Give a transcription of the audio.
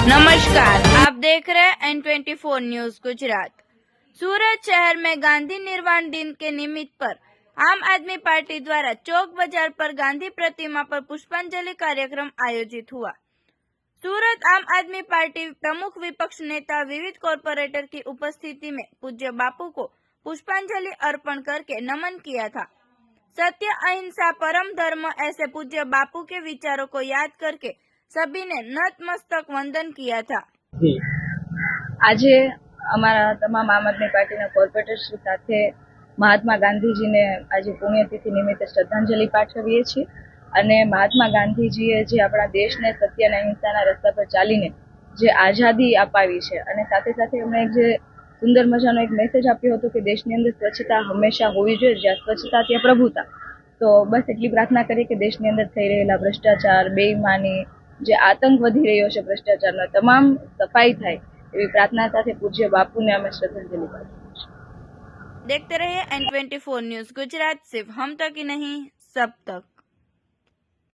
नमस्कार, आप देख रहे हैं N24 न्यूज गुजरात। सूरत शहर में गांधी निर्वाण दिन के निमित्त पर आम आदमी पार्टी द्वारा चौक बाजार पर गांधी प्रतिमा पर पुष्पांजलि कार्यक्रम आयोजित हुआ। सूरत आम आदमी पार्टी प्रमुख विपक्ष नेता विविध कॉरपोरेटर की उपस्थिति में पूज्य बापू को पुष्पांजलि अर्पण करके नमन किया था। सत्य, अहिंसा, परम धर्म ऐसे पूज्य बापू के विचारों को याद करके सभी ने नतमस्तक वंदन किया था। આજે અમારા તમામ આમ આદમી પાર્ટીના કોર્પોરેટર્સ સાથે મહાત્મા ગાંધીજીને આજે પુણ્યતિથિ નિમિત્તે શ્રદ્ધાંજલિ પાઠવીએ છીએ અને મહાત્મા ગાંધીજીએ જે આપણા દેશને સત્ય અને અહિંસાના રસ્તા પર ચાલીને જે આઝાદી અપાવી છે અને સાથે સાથે એમણે એક જે સુંદર મજાનો એક મેસેજ આપ્યો હતો કે દેશની અંદર સ્વચ્છતા હંમેશા હોવી જોઈએ, જ્યાં સ્વચ્છતા ત્યાં પ્રભુતા। તો બસ એટલી પ્રાર્થના કરીએ કે દેશની અંદર થઈ રહેલા ભ્રષ્ટાચાર, બેઈમાની, જે આતંક વધી રહ્યો છે ભ્રષ્ટાચારનો, તમામ સફાઈ થાય એવી प्रार्थना સાથે પૂજ્ય બાપુને અમે શ્રદ્ધાંજલિ પાઠવીએ છીએ। देखते रहिए N24 न्यूज गुजरात, सिर्फ हम तक ही नहीं सब तक।